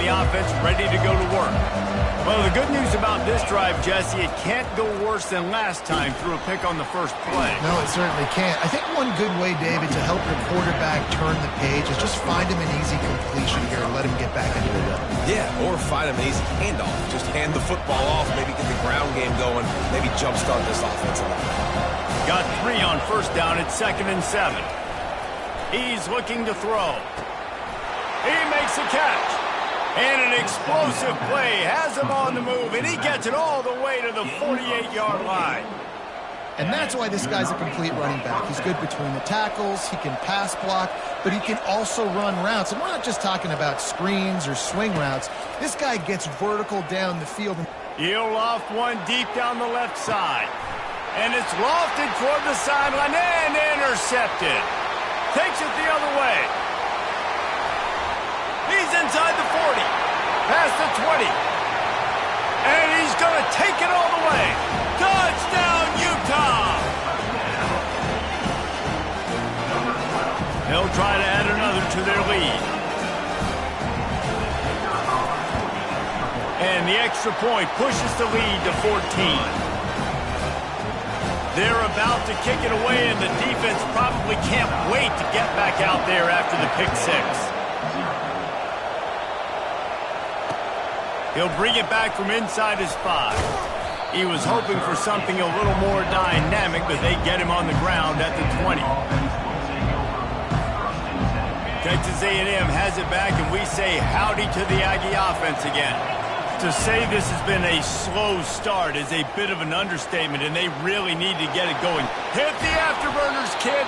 the offense ready to go to work. Well, the good news about this drive, Jesse, it can't go worse than last time through a pick on the first play. No, it certainly can't. I think one good way, David, to help your quarterback turn the page is just find him an easy completion here and let him get back into the rhythm. Yeah, or find him an easy handoff. Just hand the football off, maybe get the ground game going, maybe jumpstart this offensive line. Got 3 on first down at 2nd and 7. He's looking to throw. He makes a catch. And an explosive play has him on the move, and he gets it all the way to the 48-yard line. And that's why this guy's a complete running back. He's good between the tackles, he can pass block, but he can also run routes. And we're not just talking about screens or swing routes. This guy gets vertical down the field. He'll loft one deep down the left side. And it's lofted toward the sideline and intercepted. Takes it the other way. He's inside the 40, past the 20, and he's going to take it all the way. Touchdown, Utah! They'll try to add another to their lead. And the extra point pushes the lead to 14. They're about to kick it away, and the defense probably can't wait to get back out there after the pick 6. He'll bring it back from inside his 5. He was hoping for something a little more dynamic, but they get him on the ground at the 20. Texas A&M has it back, and we say howdy to the Aggie offense again. To say this has been a slow start is a bit of an understatement, and they really need to get it going. Hit the afterburners, kid.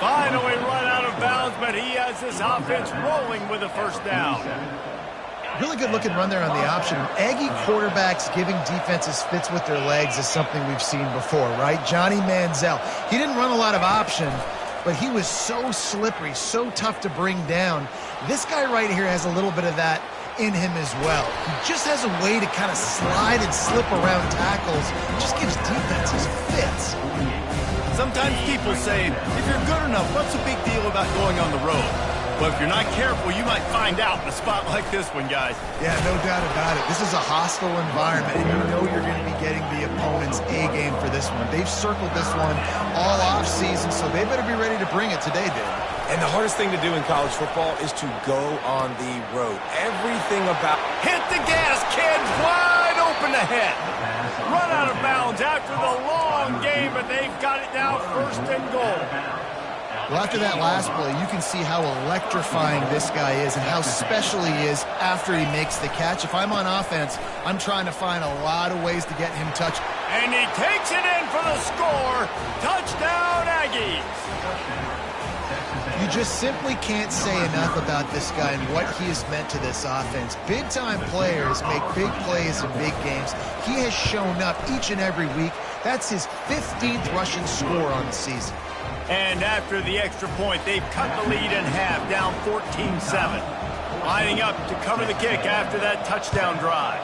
Finally run out of bounds, but he has this offense rolling with a first down. Really good looking run there on the option. Aggie quarterbacks giving defenses fits with their legs is something we've seen before, right? Johnny Manziel. He didn't run a lot of option, but he was so slippery, so tough to bring down. This guy right here has a little bit of that in him as well. He just has a way to kind of slide and slip around tackles. Just gives defenses fits. Sometimes people say, if you're good enough, what's the big deal about going on the road? Well, if you're not careful, you might find out in a spot like this one, guys. Yeah, no doubt about it. This is a hostile environment, and you know you're going to be getting the opponent's A-game for this one. They've circled this one all off-season, so they better be ready to bring it today, Dave. And the hardest thing to do in college football is to go on the road. Everything about... Hit the gas, kids! Wide open ahead. Run out of bounds after the long game, but they've got it now 1st and goal. Well, after that last play, you can see how electrifying this guy is and how special he is after he makes the catch. If I'm on offense, I'm trying to find a lot of ways to get him touched. And he takes it in for the score. Touchdown, Aggies. You just simply can't say enough about this guy and what he has meant to this offense. Big-time players make big plays in big games. He has shown up each and every week. That's his 15th rushing score on the season. And after the extra point, they've cut the lead in half, down 14-7. Lining up to cover the kick after that touchdown drive.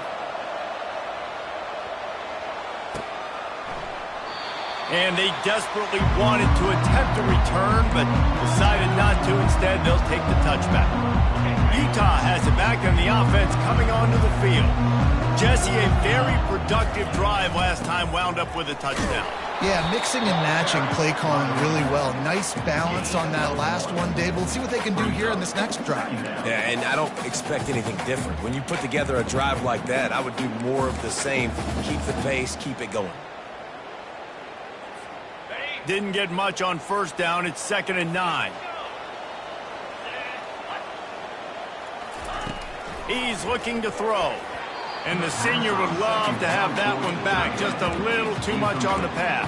And they desperately wanted to attempt a return, but decided not to. Instead, they'll take the touchback. Utah has it back, and the offense coming onto the field. Jesse, a very productive drive last time, wound up with a touchdown. Yeah, mixing and matching play calling really well. Nice balance on that last one, Dave. We'll see what they can do here in this next drive. Yeah, and I don't expect anything different. When you put together a drive like that, I would do more of the same. Keep the pace, keep it going. Didn't get much on first down. It's 2nd and 9. He's looking to throw. And the senior would love to have that one back. Just a little too much on the pass.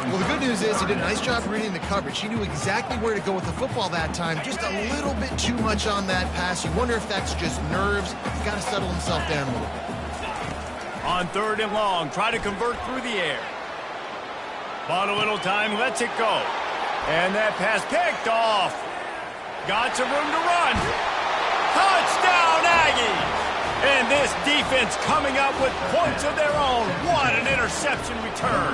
Well, the good news is he did a nice job reading the coverage. He knew exactly where to go with the football that time. Just a little bit too much on that pass. You wonder if that's just nerves. He's got to settle himself down a little bit. On 3rd and long, try to convert through the air. Bought a little time, lets it go. And that pass picked off. Got some room to run. Touchdown, Aggies! And this defense coming up with points of their own. What an interception return.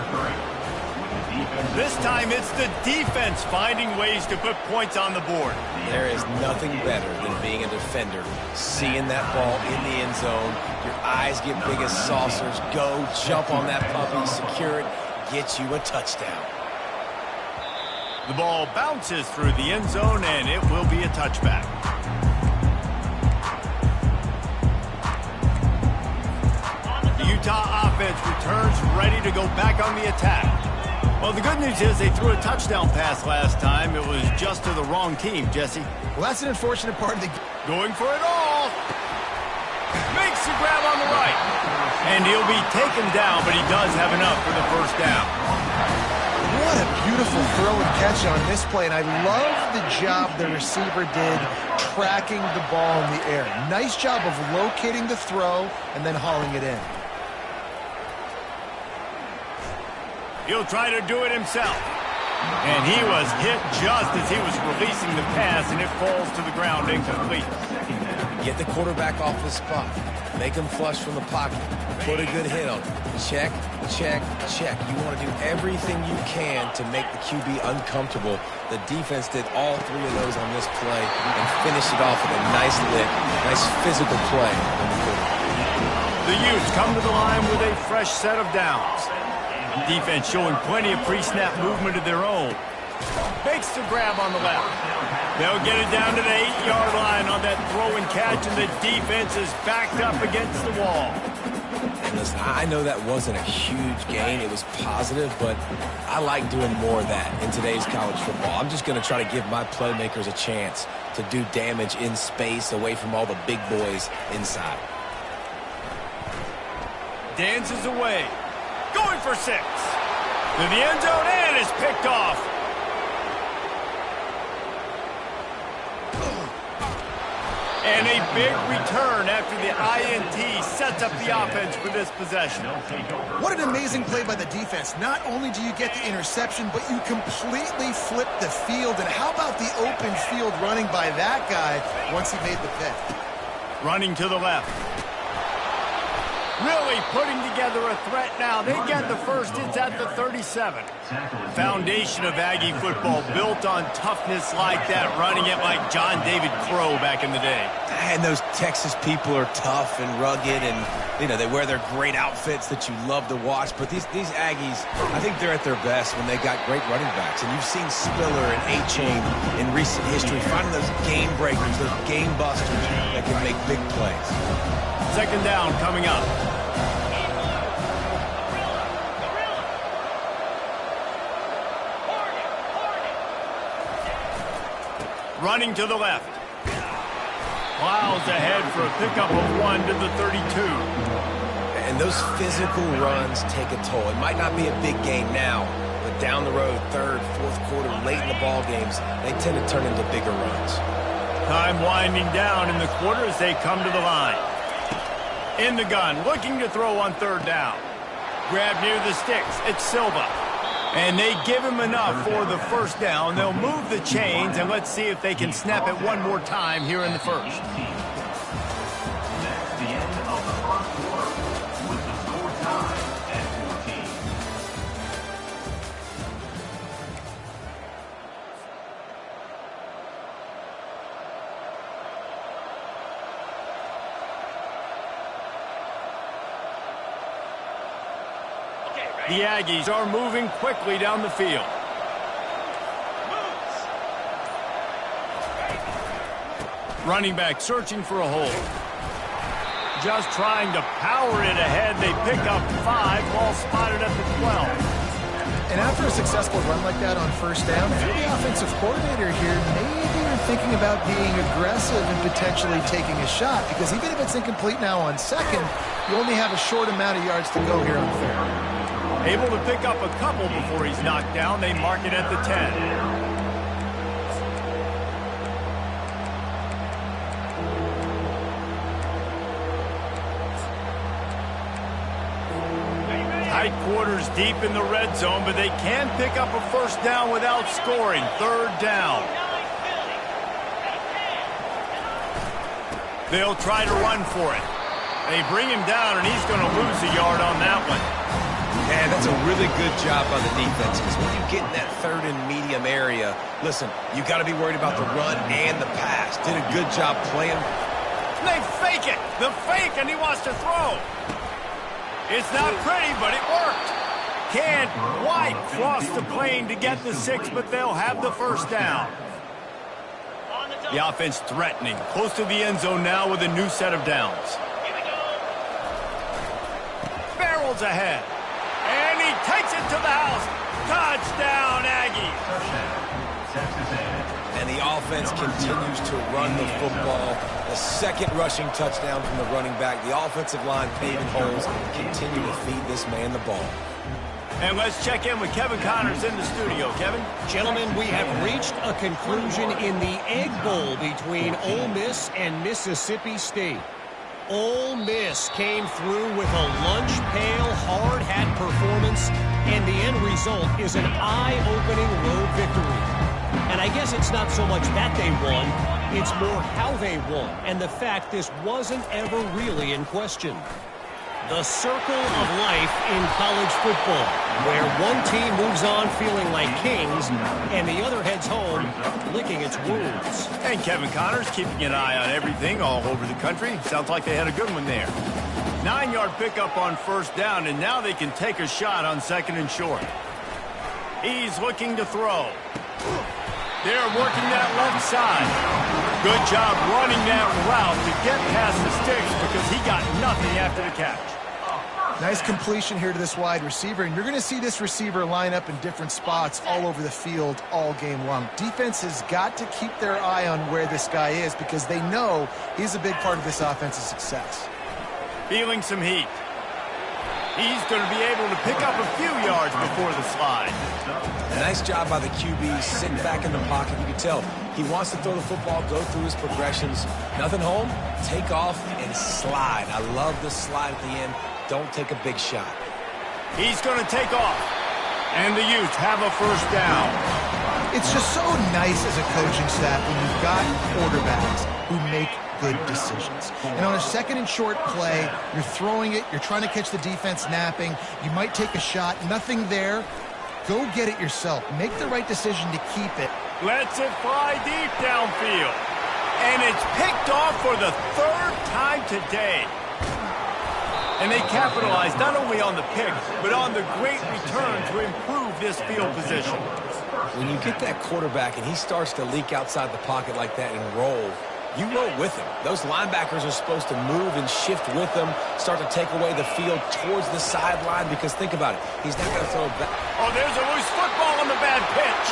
This time it's the defense finding ways to put points on the board. There is nothing better than being a defender, seeing that ball in the end zone, your eyes get big as saucers, go, jump on that puppy, secure it, get you a touchdown. The ball bounces through the end zone, and it will be a touchback. The Utah offense returns ready to go back on the attack. Well, the good news is they threw a touchdown pass last time. It was just to the wrong team, Jesse. Well, that's an unfortunate part of the game. Going for it all. Makes the grab on the right. And he'll be taken down, but he does have enough for the first down. What a beautiful throw and catch on this play, and I love the job the receiver did tracking the ball in the air. Nice job of locating the throw and then hauling it in. He'll try to do it himself. And he was hit just as he was releasing the pass, and it falls to the ground incomplete. Get the quarterback off his spot. Make him flush from the pocket. Put a good hit on him. Check, check, check. You want to do everything you can to make the QB uncomfortable. The defense did all three of those on this play and finished it off with a nice lick, nice physical play on the quarterback. The Utes come to the line with a fresh set of downs. Defense showing plenty of pre-snap movement of their own. Makes the grab on the left. They'll get it down to the 8-yard line on that throw and catch, and the defense is backed up against the wall. And listen, I know that wasn't a huge gain. It was positive, but I like doing more of that in today's college football. I'm just going to try to give my playmakers a chance to do damage in space away from all the big boys inside. Dances away. Going for 6. To the end zone, and is picked off. And a big return after the INT sets up the offense for this possession. What an amazing play by the defense. Not only do you get the interception, but you completely flip the field. And how about the open field running by that guy once he made the pick? Running to the left. Really putting together a threat now. They get the first. It's at the 37. Foundation of Aggie football built on toughness like that, running it like John David Crow back in the day. And those Texas people are tough and rugged, and you know they wear their great outfits that you love to watch. But these Aggies, I think they're at their best when they got great running backs. And you've seen Spiller and A-Chain in recent history finding those game breakers, those game busters that can make big plays. Second down coming up. Running to the left. Plows ahead for a pickup of 1 to the 32. And those physical runs take a toll. It might not be a big game now, but down the road, third, fourth quarter, late in the ball games, they tend to turn into bigger runs. Time winding down in the quarter as they come to the line. In the gun, looking to throw on third down. Grab near the sticks. It's Silva. And they give him enough for the first down. They'll move the chains, and let's see if they can snap it one more time here in the first. The Aggies are moving quickly down the field. Running back searching for a hole. Just trying to power it ahead. They pick up 5, ball spotted at the 12. And after a successful run like that on first down, if you're the offensive coordinator here, maybe you're thinking about being aggressive and potentially taking a shot, because even if it's incomplete now on second, you only have a short amount of yards to go here on third. Able to pick up a couple before he's knocked down. They mark it at the 10. Tight quarters deep in the red zone, but they can pick up a first down without scoring. Third down. They'll try to run for it. They bring him down, and he's going to lose a yard on that one. And that's a really good job by the defense, because when you get in that third and medium area, listen, you got to be worried about the run and the pass. Did a good job playing. They fake it. The fake, and he wants to throw. It's not pretty, but it worked. Can't quite cross the plane to get the 6, but they'll have the first down. The offense threatening, close to the end zone now with a new set of downs. Barrels ahead. And he takes it to the house. Touchdown, Aggies. And the offense continues to run the football. The second rushing touchdown from the running back. The offensive line paving holes, continue to feed this man the ball. And let's check in with Kevin Connors in the studio. Kevin? Gentlemen, we have reached a conclusion in the Egg Bowl between Ole Miss and Mississippi State. Ole Miss came through with a lunch pail, hard hat performance, and the end result is an eye-opening road victory. And I guess it's not so much that they won, it's more how they won, and the fact this wasn't ever really in question. The circle of life in college football, where one team moves on feeling like kings, and the other heads home licking its wounds. And Kevin Connors keeping an eye on everything all over the country. Sounds like they had a good one there. 9-yard pickup on first down, and now they can take a shot on second and short. He's looking to throw. They're working that left side. Good job running that route to get past the sticks because he got nothing after the catch. Nice completion here to this wide receiver, and you're going to see this receiver line up in different spots all over the field all game long. Defense has got to keep their eye on where this guy is because they know he's a big part of this offense's success. Feeling some heat. He's going to be able to pick up a few yards before the slide. Nice job by the QB, sitting back in the pocket. You can tell he wants to throw the football, go through his progressions. Nothing home, take off and slide. I love the slide at the end. Don't take a big shot. He's going to take off. And the Utes have a first down. It's just so nice as a coaching staff when you've got quarterbacks who make good decisions. And on a second and short play, you're throwing it, you're trying to catch the defense napping, you might take a shot, nothing there. Go get it yourself. Make the right decision to keep it. Lets it fly deep downfield. And it's picked off for the third time today. And they capitalized not only on the pick, but on the great return to improve this field position. When you get that quarterback and he starts to leak outside the pocket like that and roll, you roll with him. Those linebackers are supposed to move and shift with them, start to take away the field towards the sideline, because think about it. He's not going to throw it back. Oh, there's a loose football on the bad pitch.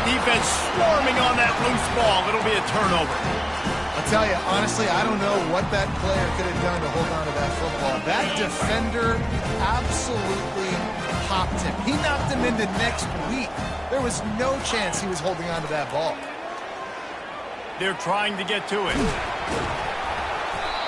Defense swarming on that loose ball. It'll be a turnover. I'll tell you, honestly, I don't know what that player could have done to hold on to that football. That defender absolutely popped him. He knocked him into next week. There was no chance he was holding on to that ball. They're trying to get to it.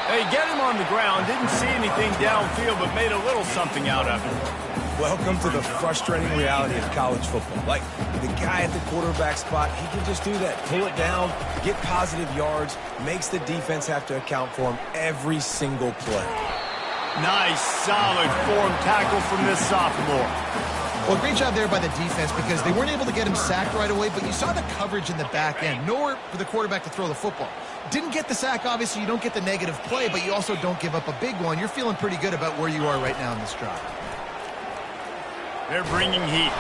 They get him on the ground. Didn't see anything downfield, but made a little something out of it. Welcome to the frustrating reality of college football. Like, the guy at the quarterback spot, he can just do that. Pull it down, get positive yards, makes the defense have to account for him every single play. Nice, solid form tackle from this sophomore. Well, great job there by the defense because they weren't able to get him sacked right away, but you saw the coverage in the back end. Nowhere for the quarterback to throw the football. Didn't get the sack, obviously. You don't get the negative play, but you also don't give up a big one. You're feeling pretty good about where you are right now in this drive. They're bringing heat.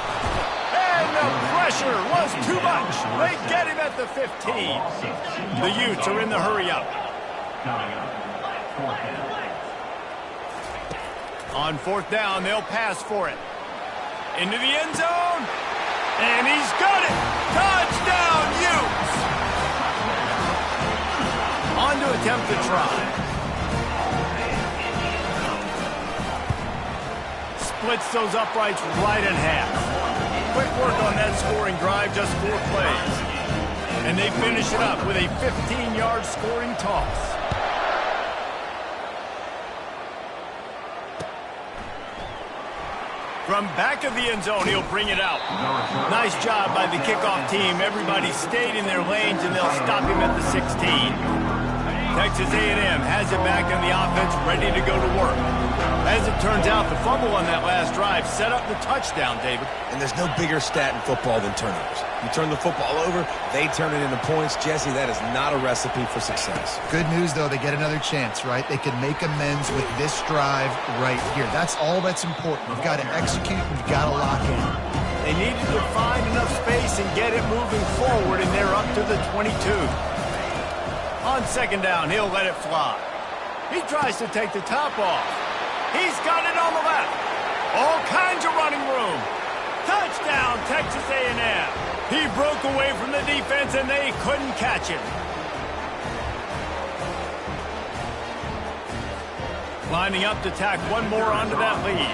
And the pressure was too much. They get him at the 15. The Utes are in the hurry up. On fourth down, they'll pass for it. Into the end zone. And he's got it. Touchdown, Utes. On to attempt the try. Splits those uprights right in half. Quick work on that scoring drive, just 4 plays. And they finish it up with a 15-yard scoring toss. From back of the end zone, he'll bring it out. Nice job by the kickoff team. Everybody stayed in their lanes, and they'll stop him at the 16. Texas A&M has it back on the offense, ready to go to work. As it turns out, the fumble on that last drive set up the touchdown, David. And there's no bigger stat in football than turnovers. You turn the football over, they turn it into points. Jesse, that is not a recipe for success. Good news, though, they get another chance, right? They can make amends with this drive right here. That's all that's important. You've got to execute and you've got to lock in. They needed to find enough space and get it moving forward, and they're up to the 22. On second down, he'll let it fly. He tries to take the top off. He's got it on the left. All kinds of running room. Touchdown, Texas A&M. He broke away from the defense, and they couldn't catch him. Lining up to tack one more onto that lead.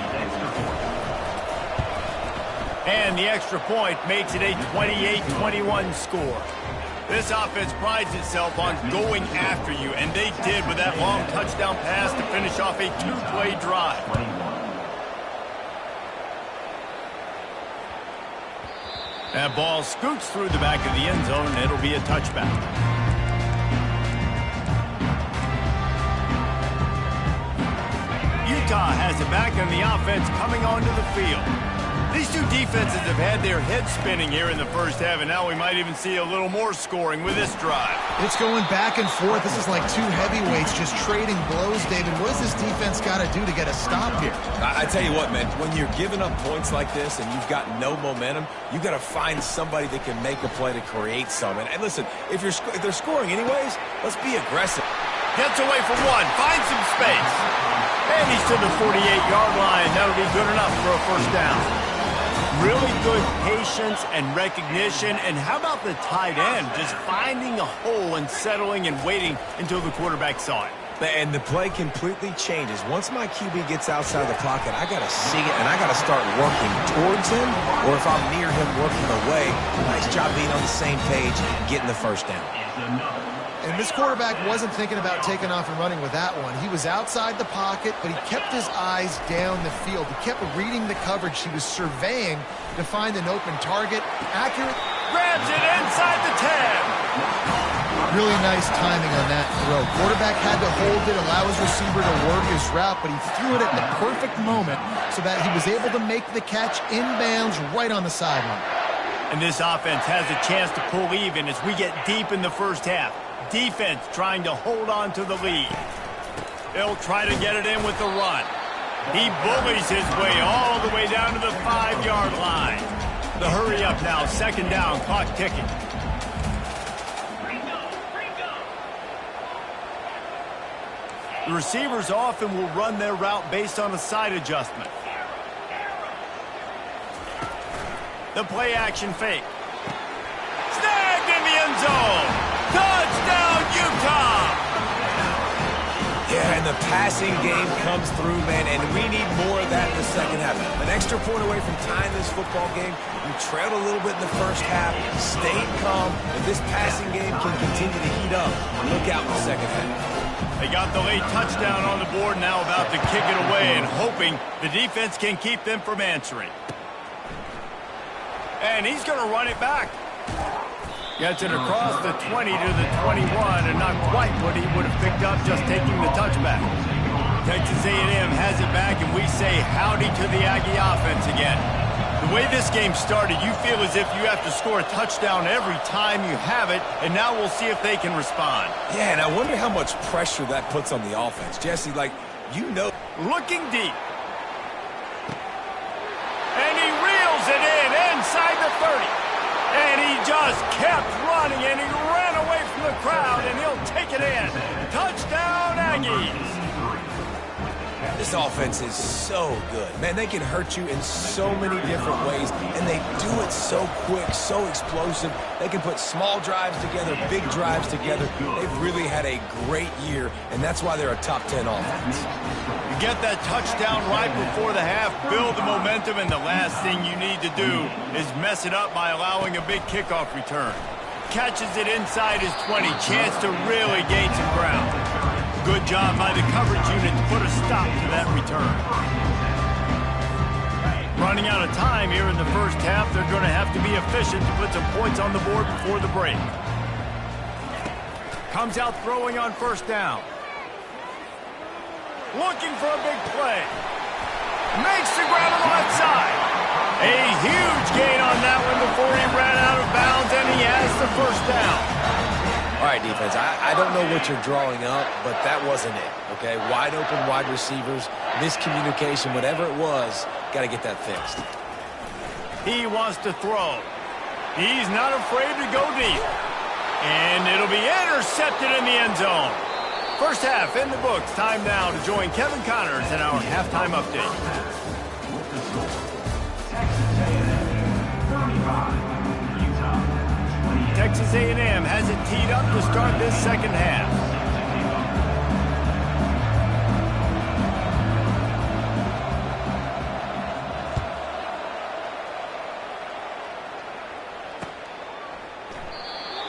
And the extra point makes it a 28-21 score. This offense prides itself on going after you, and they did with that long touchdown pass to finish off a two-play drive. That ball scoots through the back of the end zone, and it'll be a touchback. Utah has it back, and the offense coming onto the field. These two defenses have had their heads spinning here in the first half, and now we might even see a little more scoring with this drive. It's going back and forth. This is like two heavyweights just trading blows, David. What does this defense got to do to get a stop here? I tell you what, man, when you're giving up points like this and you've got no momentum, you got to find somebody that can make a play to create some. And listen, if they're scoring anyways, let's be aggressive. Gets away from one, finds some space. And he's to the 48-yard line. That'll be good enough for a first down. Really good patience and recognition. And how about the tight end just finding a hole and settling and waiting until the quarterback saw it? And the play completely changes. Once my QB gets outside the pocket, I got to see it, and I got to start working towards him, or if I'm near him, working away. Nice job being on the same page, getting the first down. And this quarterback wasn't thinking about taking off and running with that one. He was outside the pocket, but he kept his eyes down the field. He kept reading the coverage. He was surveying to find an open target. Accurate. Grabs it inside the 10. Really nice timing on that throw. Quarterback had to hold it, allow his receiver to work his route, but he threw it at the perfect moment so that he was able to make the catch inbounds right on the sideline. And this offense has a chance to pull even as we get deep in the first half. Defense trying to hold on to the lead. They'll try to get it in with the run. He bullies his way all the way down to the 5-yard line. The hurry up now, second down, clock ticking. The receivers often will run their route based on a side adjustment. The play action fake. Snagged in the end zone. Touchdown, Utah! Yeah, and the passing game comes through, man, and we need more of that in the second half. An extra point away from tying this football game. You trailed a little bit in the first half, stayed calm, and this passing game can continue to heat up. Look out in the second half. They got the late touchdown on the board, now about to kick it away and hoping the defense can keep them from answering. And he's going to run it back. Gets it across the 20 to the 21, and not quite what he would have picked up just taking the touchback. Texas A&M has it back, and we say howdy to the Aggie offense again. The way this game started, you feel as if you have to score a touchdown every time you have it, and now we'll see if they can respond. Yeah, and I wonder how much pressure that puts on the offense. Jesse, like, you know. Looking deep. And he reels it in inside the 30. And he just kept running, and he ran away from the crowd, and he'll take it in. Touchdown, Aggies. This offense is so good. Man, they can hurt you in so many different ways, and they do it so quick, so explosive. They can put small drives together, big drives together. They've really had a great year, and that's why they're a top 10 offense. You get that touchdown right before the half, build the momentum, and the last thing you need to do is mess it up by allowing a big kickoff return. Catches it inside his 20, chance to really gain some ground. Good job by the coverage unit to put a stop to that return. Running out of time here in the first half, they're going to have to be efficient to put some points on the board before the break. Comes out throwing on first down. Looking for a big play. Makes the grab on the left side. A huge gain on that one before he ran out of bounds, and he has the first down. All right, defense, I don't know what you're drawing up, but that wasn't it, okay? Wide open wide receivers, miscommunication, whatever it was, got to get that fixed. He wants to throw. He's not afraid to go deep. And it'll be intercepted in the end zone. First half in the books. Time now to join Kevin Connors in our halftime update. Texas A&M has it teed up to start this second half.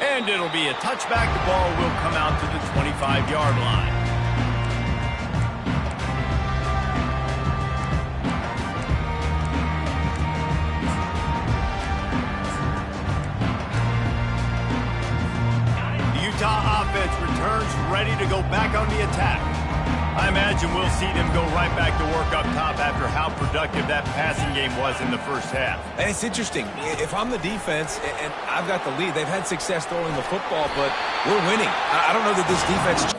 And it'll be a touchback. The ball will come out to the 25-yard line. The Utah offense returns ready to go back on the attack. I imagine we'll see them go right back to work up top after how productive that passing game was in the first half. And it's interesting. If I'm the defense and I've got the lead, they've had success throwing the football, but we're winning. I don't know that this defense...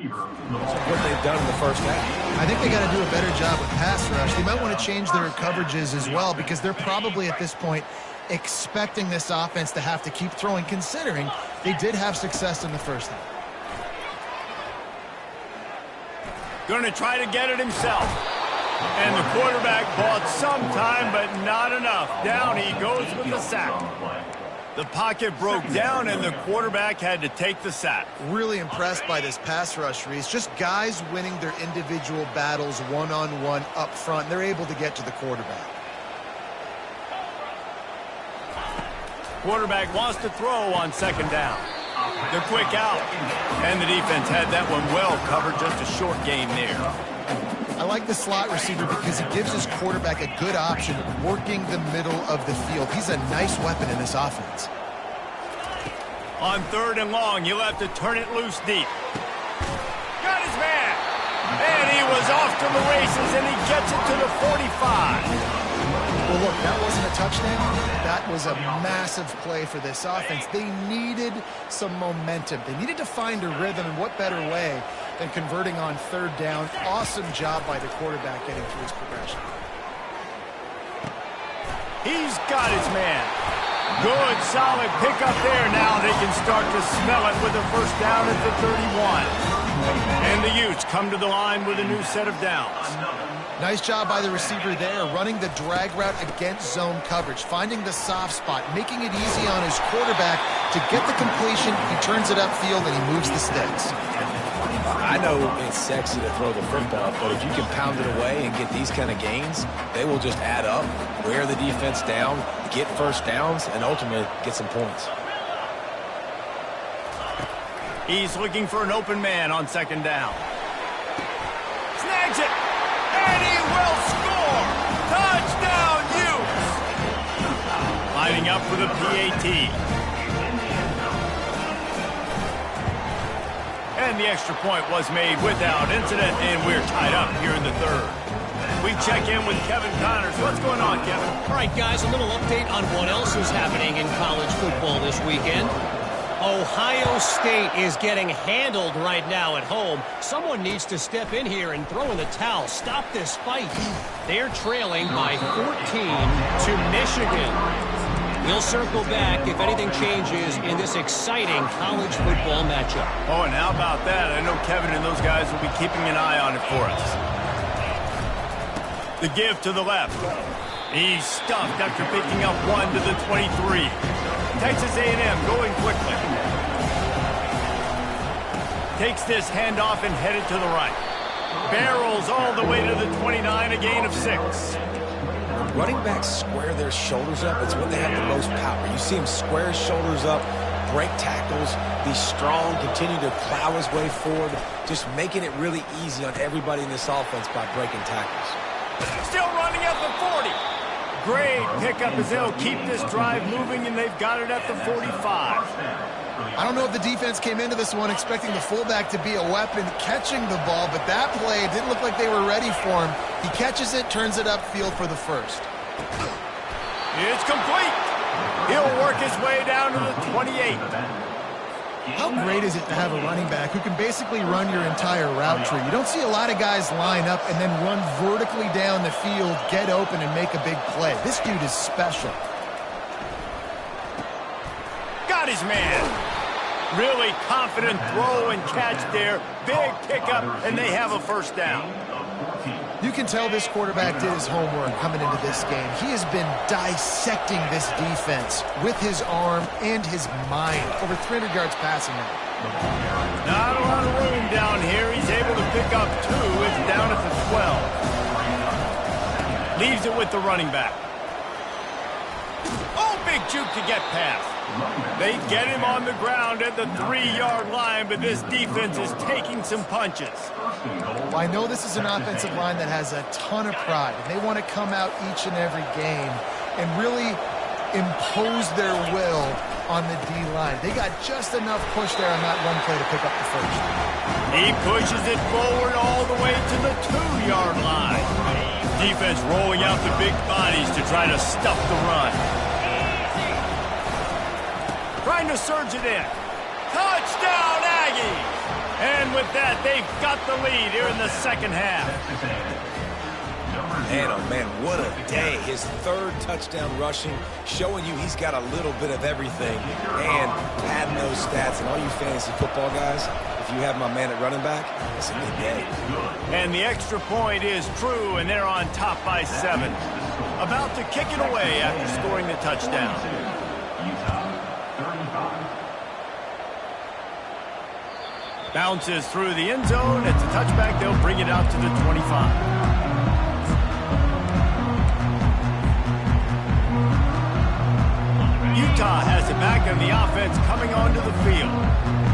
what they've done in the first half. I think they got to do a better job with pass rush. They might want to change their coverages as well because they're probably at this point expecting this offense to have to keep throwing, considering they did have success in the first half. Going to try to get it himself. And the quarterback bought some time, but not enough. Down he goes with the sack. The pocket broke down, and the quarterback had to take the sack. Really impressed by this pass rush, Reese. Just guys winning their individual battles one-on-one up front. They're able to get to the quarterback. Quarterback wants to throw on second down. The quick out. And the defense had that one well covered. Just a short gain there. I like the slot receiver because he gives his quarterback a good option working the middle of the field. He's a nice weapon in this offense. On third and long, you'll have to turn it loose deep. Got his man. And he was off to the races, and he gets it to the 45. Well, look, that wasn't a touchdown. That was a massive play for this offense. They needed some momentum. They needed to find a rhythm, and what better way than converting on third down. Awesome job by the quarterback getting through his progression. He's got his man. Good, solid pickup there. Now they can start to smell it with a first down at the 31. And the Utes come to the line with a new set of downs. Nice job by the receiver there, running the drag route against zone coverage, finding the soft spot, making it easy on his quarterback to get the completion. He turns it upfield, and he moves the sticks. I know it's sexy to throw the football, but if you can pound it away and get these kind of gains, they will just add up, wear the defense down, get first downs, and ultimately get some points. He's looking for an open man on second down. Snags it! And he will score! Touchdown, Utes! Lining up for the PAT. And the extra point was made without incident, and we're tied up here in the third. We check in with Kevin Connors. What's going on, Kevin? All right, guys, a little update on what else is happening in college football this weekend. Ohio State is getting handled right now at home. Someone needs to step in here and throw in the towel. Stop this fight. They're trailing by 14 to Michigan. We'll circle back if anything changes in this exciting college football matchup. Oh, and how about that? I know Kevin and those guys will be keeping an eye on it for us. The give to the left. He's stuffed after picking up one to the 23. Texas A&M going quickly. Takes this handoff and headed to the right. Barrels all the way to the 29, a gain of 6. Running backs square their shoulders up. It's when they have the most power. You see him square his shoulders up, break tackles, be strong, continue to plow his way forward, just making it really easy on everybody in this offense by breaking tackles. Still running at the 40. Great pickup as they'll keep this drive moving, and they've got it at the 45. I don't know if the defense came into this one expecting the fullback to be a weapon catching the ball, but that play didn't look like they were ready for him. He catches it, turns it upfield for the first. It's complete. He'll work his way down to the 28. How great is it to have a running back who can basically run your entire route tree? You don't see a lot of guys line up and then run vertically down the field, get open, and make a big play. This dude is special. Got his man. Really confident throw and catch there. Big pickup, and they have a first down. You can tell this quarterback did his homework coming into this game. He has been dissecting this defense with his arm and his mind. Over 300 yards passing now. Not a lot of room down here. He's able to pick up 2. It's down at the 12. Leaves it with the running back. Oh, big juke to get past. They get him on the ground at the 3-yard line, but this defense is taking some punches. Well, I know this is an offensive line that has a ton of pride, and they want to come out each and every game and really impose their will on the D-line. They got just enough push there on that one play to pick up the first. He pushes it forward all the way to the 2-yard line. Defense rolling out the big bodies to try to stuff the run. Trying to surge it in. Touchdown, Aggies! And with that, they've got the lead here in the second half. Man, oh man, what a day. His 3rd touchdown rushing, showing you he's got a little bit of everything. And padding those stats. And all you fantasy football guys, if you have my man at running back, it's a good day. And the extra point is true, and they're on top by 7. About to kick it away after scoring the touchdown. Bounces through the end zone. It's a touchback. They'll bring it out to the 25. Utah has it back on the offense coming onto the field.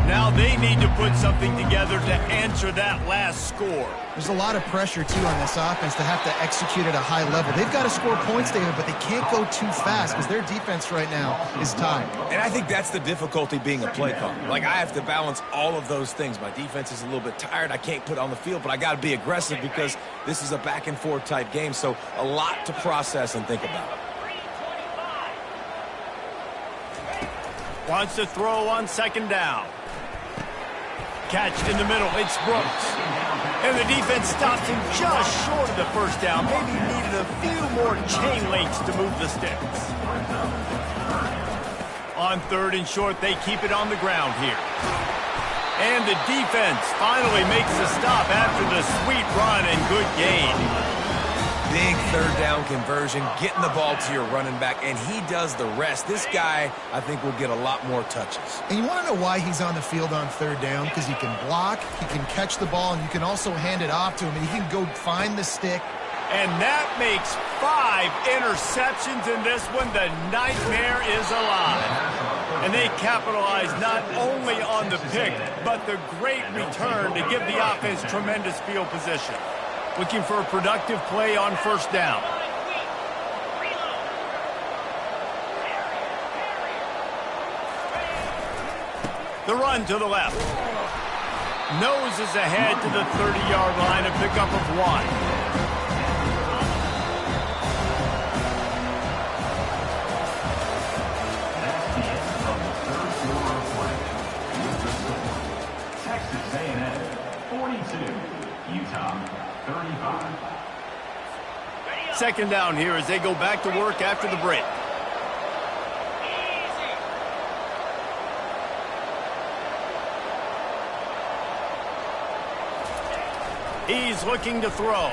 Now they need to put something together to answer that last score. There's a lot of pressure, too, on this offense to have to execute at a high level. They've got to score points, David, but they can't go too fast because their defense right now is tied. And I think that's the difficulty being a play caller. Like, I have to balance all of those things. My defense is a little bit tired. I can't put on the field, but I got to be aggressive because this is a back-and-forth type game, so a lot to process and think about. Wants to throw on 2nd down. Catched in the middle. It's Brooks. And the defense stops him just short of the first down. Maybe needed a few more chain links to move the sticks. On 3rd and short, they keep it on the ground here. And the defense finally makes the stop after the sweet run and good gain. Big 3rd down conversion, getting the ball to your running back, and he does the rest. This guy, I think, will get a lot more touches. And you want to know why he's on the field on 3rd down? Because he can block, he can catch the ball, and you can also hand it off to him, and he can go find the stick. And that makes 5 interceptions in this one. The nightmare is alive. And they capitalize not only on the pick, but the great return to give the offense tremendous field position. Looking for a productive play on 1st down. The run to the left. Noses ahead to the 30-yard line, a pickup of 1. Texas A&M 42, Utah 35. 2nd down here as they go back to work after the break. He's looking to throw.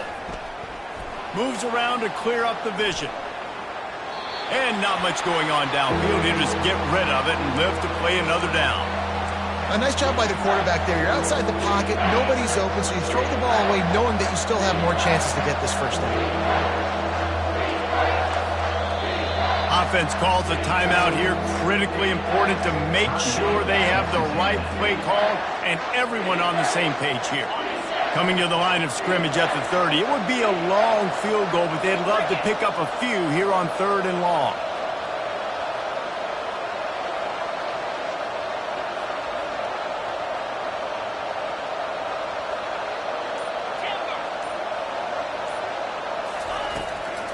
Moves around to clear up the vision. And not much going on downfield. He'll just get rid of it and live to play another down. A nice job by the quarterback there. You're outside the pocket, nobody's open, so you throw the ball away knowing that you still have more chances to get this first down. Offense calls a timeout here. Critically important to make sure they have the right play call and everyone on the same page here. Coming to the line of scrimmage at the 30. It would be a long field goal, but they'd love to pick up a few here on 3rd and long.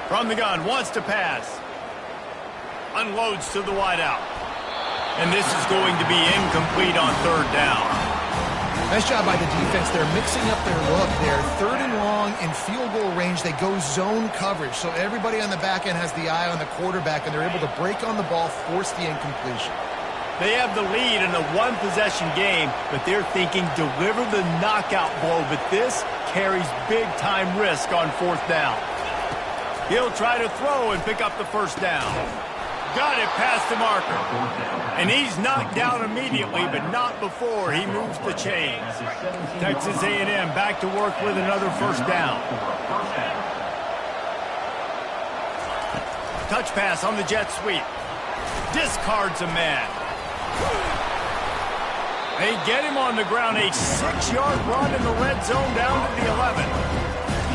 From the gun, wants to pass. Unloads to the wideout. And this is going to be incomplete on 3rd down. Nice job by the defense. They're mixing up their look there. 3rd and long in field goal range. They go zone coverage. So everybody on the back end has the eye on the quarterback, and they're able to break on the ball, force the incompletion. They have the lead in a one-possession game, but they're thinking deliver the knockout blow. But this carries big-time risk on 4th down. He'll try to throw and pick up the first down. Got it past the marker. And he's knocked down immediately, but not before he moves the chains. Texas A&M back to work with another first down. Touch pass on the jet sweep. Discards a man. They get him on the ground. A 6-yard run in the red zone down to the 11.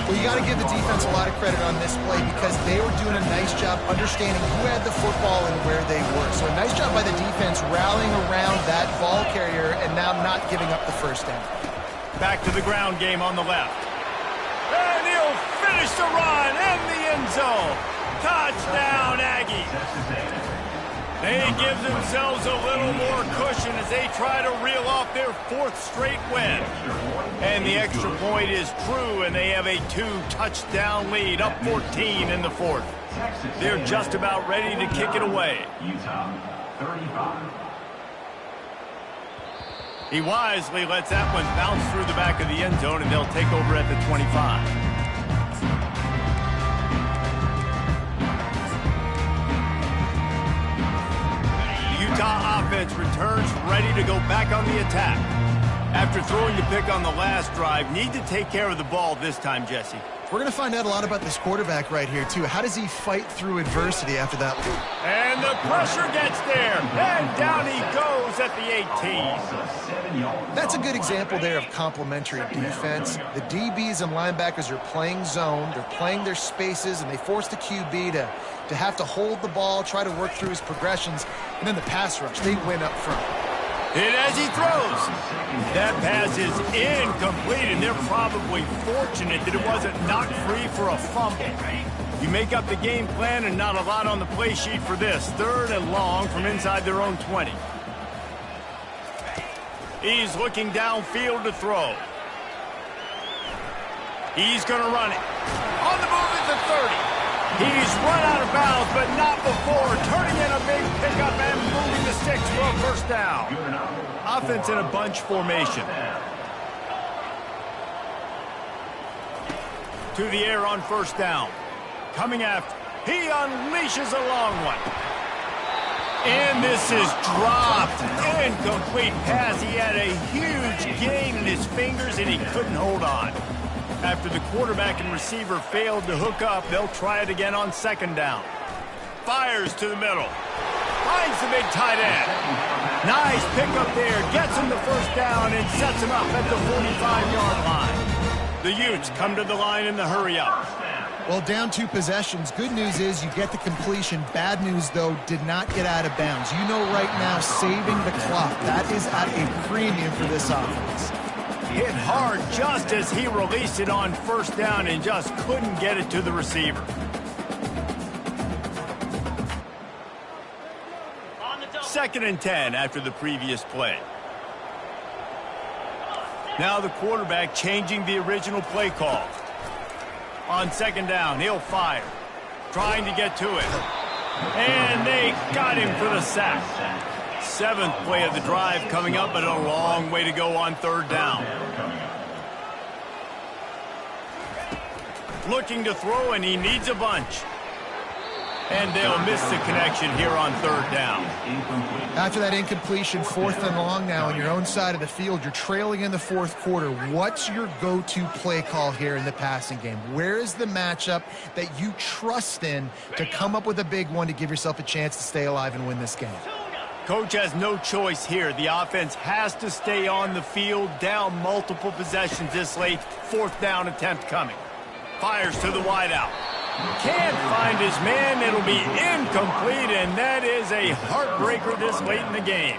Well, you got to give the defense a lot of credit on this play because they were doing a nice job understanding who had the football and where they were. So a nice job by the defense rallying around that ball carrier and now not giving up the first down. Back to the ground game on the left. And he'll finish the run in the end zone. Touchdown, Aggies. They give themselves a little more cushion as they try to reel off their 4th straight win. And the extra point is true, and they have a 2-touchdown lead, up 14 in the 4th. They're just about ready to kick it away. Utah, 35. He wisely lets that one bounce through the back of the end zone, and they'll take over at the 25. Utah offense returns ready to go back on the attack. After throwing the pick on the last drive, need to take care of the ball this time, Jesse. We're going to find out a lot about this quarterback right here, too. How does he fight through adversity after that? And the pressure gets there, and down he goes at the 18. That's a good example there of complementary defense. The DBs and linebackers are playing zone, they're playing their spaces, and they force the QB to have to hold the ball, try to work through his progressions, and then the pass rush, they win up front. Hit as he throws. That pass is incomplete, and they're probably fortunate that it wasn't knocked free for a fumble. You make up the game plan and not a lot on the play sheet for this. 3rd and long from inside their own 20. He's looking downfield to throw. He's going to run it. On the move at the 30. He's run out of bounds, but not before. Turning in a big pickup and moving the sticks for a first down. Offense in a bunch formation. To the air on first down. Coming after. He unleashes a long one. And this is dropped. Incomplete pass. He had a huge gain in his fingers, and he couldn't hold on. After the quarterback and receiver failed to hook up, they'll try it again on 2nd down. Fires to the middle. Finds the big tight end. Nice pickup there. Gets him the first down and sets him up at the 45-yard line. The Utes come to the line in the hurry-up. Well, down 2 possessions. Good news is you get the completion. Bad news, though, did not get out of bounds. You know right now, saving the clock. That is at a premium for this offense. Hit hard just as he released it on first down and just couldn't get it to the receiver. Second and 10 after the previous play. Now the quarterback changing the original play call. On 2nd down, he'll fire. Trying to get to it. And they got him for the sack. 7th play of the drive coming up, but a long way to go on 3rd down. Looking to throw, and he needs a bunch. And they'll miss the connection here on third down. After that incompletion, 4th and long now on your own side of the field, you're trailing in the 4th quarter. What's your go-to play call here in the passing game? Where is the matchup that you trust in to come up with a big one to give yourself a chance to stay alive and win this game? Coach has no choice here. The offense has to stay on the field, down multiple possessions this late. 4th down attempt coming. Fires to the wideout. Can't find his man. It'll be incomplete, and that is a heartbreaker this late in the game.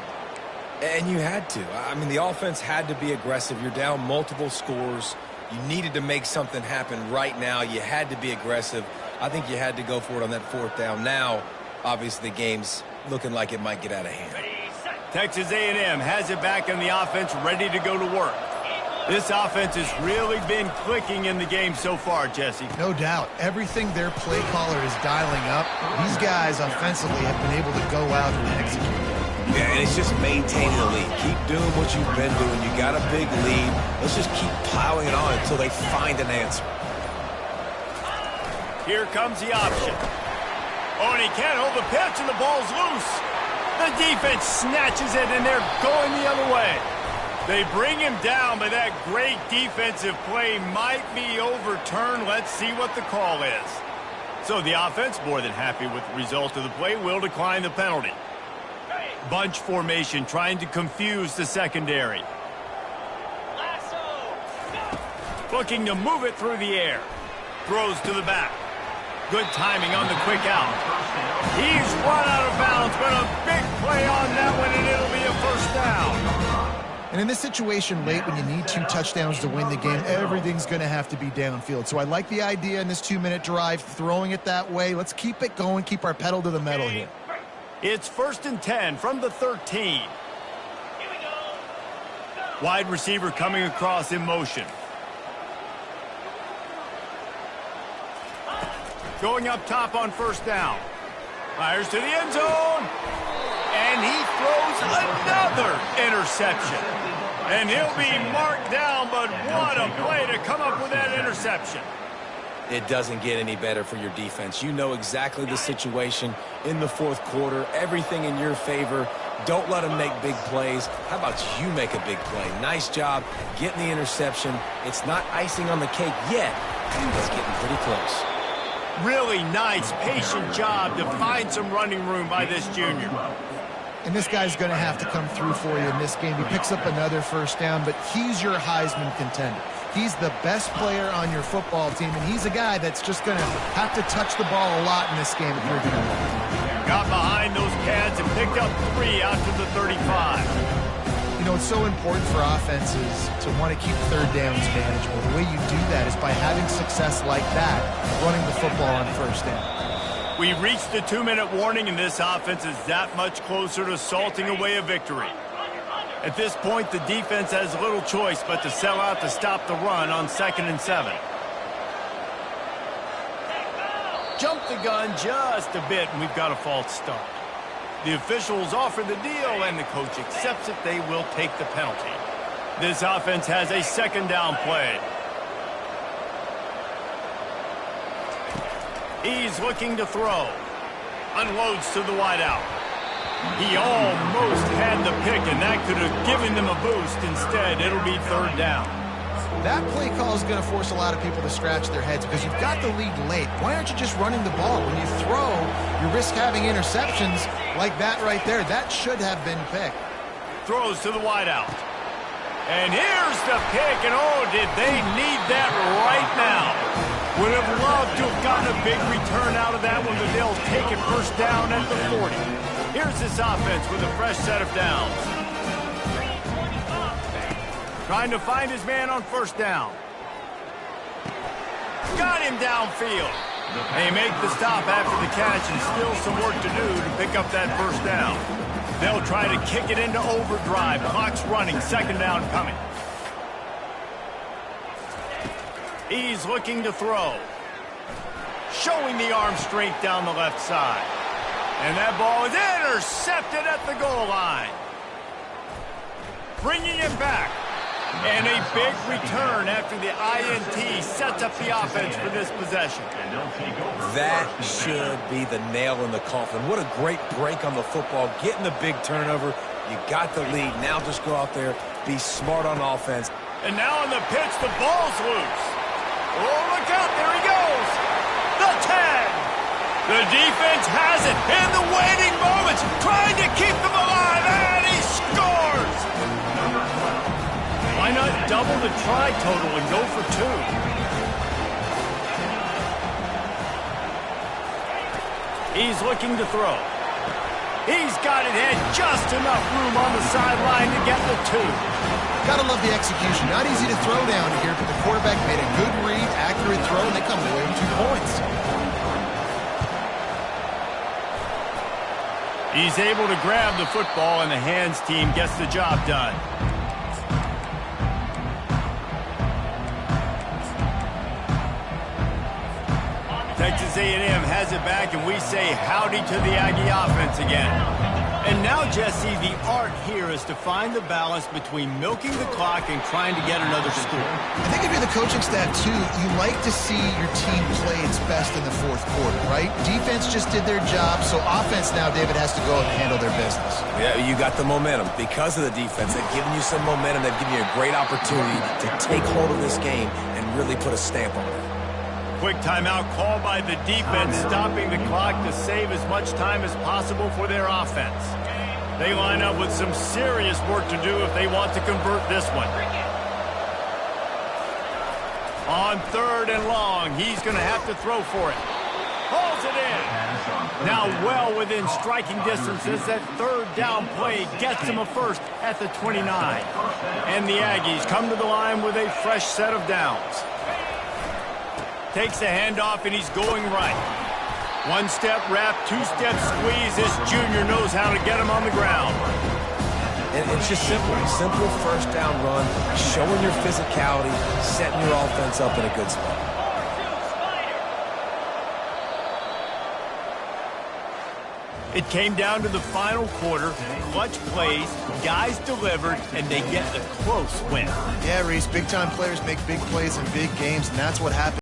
And you had to. I mean, the offense had to be aggressive. You're down multiple scores. You needed to make something happen right now. You had to be aggressive. I think you had to go for it on that 4th down. Now, obviously, the game's looking like it might get out of hand. Texas A&M has it back in the offense, ready to go to work. This offense has really been clicking in the game so far, Jesse. No doubt. Everything their play caller is dialing up, these guys offensively have been able to go out and execute. Yeah, and it's just maintaining the lead. Keep doing what you've been doing. You got a big lead. Let's just keep piling it on until they find an answer. Here comes the option. Oh, and he can't hold the pitch, and the ball's loose. The defense snatches it, and they're going the other way. They bring him down, but that great defensive play might be overturned. Let's see what the call is. So the offense, more than happy with the result of the play, will decline the penalty. Bunch formation trying to confuse the secondary. Looking to move it through the air. Throws to the back. Good timing on the quick out. He's run out of bounds, but a big play on that one, and it'll be a 1st down. And in this situation late when you need 2 touchdowns to win the game, everything's going to have to be downfield. So I like the idea in this 2-minute drive, throwing it that way. Let's keep it going, keep our pedal to the metal here. It's 1st and 10 from the 13. Wide receiver coming across in motion. Going up top on 1st down. Fires to the end zone. And he throws another interception. And he'll be marked down, but what a play to come up with that interception. It doesn't get any better for your defense. You know exactly the situation in the 4th quarter. Everything in your favor. Don't let them make big plays. How about you make a big play? Nice job getting the interception. It's not icing on the cake yet. It's getting pretty close. Really nice, patient job to find some running room by this junior. And this guy's going to have to come through for you in this game. He picks up another 1st down, but he's your Heisman contender. He's the best player on your football team, and he's a guy that's just going to have to touch the ball a lot in this game if you're going to win. Got behind those pads and picked up 3 out to the 35. You know, it's so important for offenses to want to keep 3rd downs manageable. The way you do that is by having success like that, running the football on 1st down. We reached the 2-minute warning, and this offense is that much closer to salting away a victory. At this point, the defense has little choice but to sell out to stop the run on 2nd and 7. Jump the gun just a bit, and we've got a false start. The officials offer the deal, and the coach accepts it. They will take the penalty. This offense has a 2nd down play. He's looking to throw. Unloads to the wideout. He almost had the pick, and that could have given them a boost. Instead, it'll be 3rd down. That play call is going to force a lot of people to scratch their heads because you've got the lead late. Why aren't you just running the ball? When you throw, you risk having interceptions like that right there. That should have been picked. Throws to the wideout. And here's the pick, and oh, did they need that right now. Would have loved to have gotten a big return out of that one, but they'll take it 1st down at the 40. Here's this offense with a fresh set of downs. Trying to find his man on 1st down. Got him downfield. They make the stop after the catch, and still some work to do to pick up that 1st down. They'll try to kick it into overdrive. Clock's running. 2nd down coming. He's looking to throw. Showing the arm strength down the left side. And that ball is intercepted at the goal line. Bringing it back. And a big return after the INT sets up the offense for this possession. That should be the nail in the coffin. What a great break on the football. Getting the big turnover. You got the lead. Now just go out there, be smart on offense. And now on the pitch, the ball's loose. Oh, look out. There he goes. The 10. The defense has it in the waiting moments, trying to keep them alive, and he scores! Why not double the try total and go for 2? He's looking to throw. He's got it in just enough room on the sideline to get the 2. Gotta love the execution. Not easy to throw down here, but the quarterback made a good read, accurate throw, and they come away with 2 points. He's able to grab the football, and the hands team gets the job done. Texas A&M has it back, and we say howdy to the Aggie offense again. And now, Jesse, the art here is to find the balance between milking the clock and trying to get another score. I think if you're the coaching staff, too, you like to see your team play its best in the 4th quarter, right? Defense just did their job, so offense now, David, has to go and handle their business. Yeah, you got the momentum. Because of the defense, they've given you some momentum. They've given you a great opportunity to take hold of this game and really put a stamp on it. Quick timeout called by the defense, stopping the clock to save as much time as possible for their offense. They line up with some serious work to do if they want to convert this one. On 3rd and long, he's going to have to throw for it. Hauls it in. Now well within striking distance as that 3rd down play gets him a first at the 29. And the Aggies come to the line with a fresh set of downs. Takes the handoff, and he's going right. 1-step wrap, 2-step squeeze. This junior knows how to get him on the ground. And it's just simple. Simple first down run, showing your physicality, setting your offense up in a good spot. It came down to the final quarter. Clutch plays, guys delivered, and they get a close win. Yeah, Reese, big-time players make big plays in big games, and that's what happened.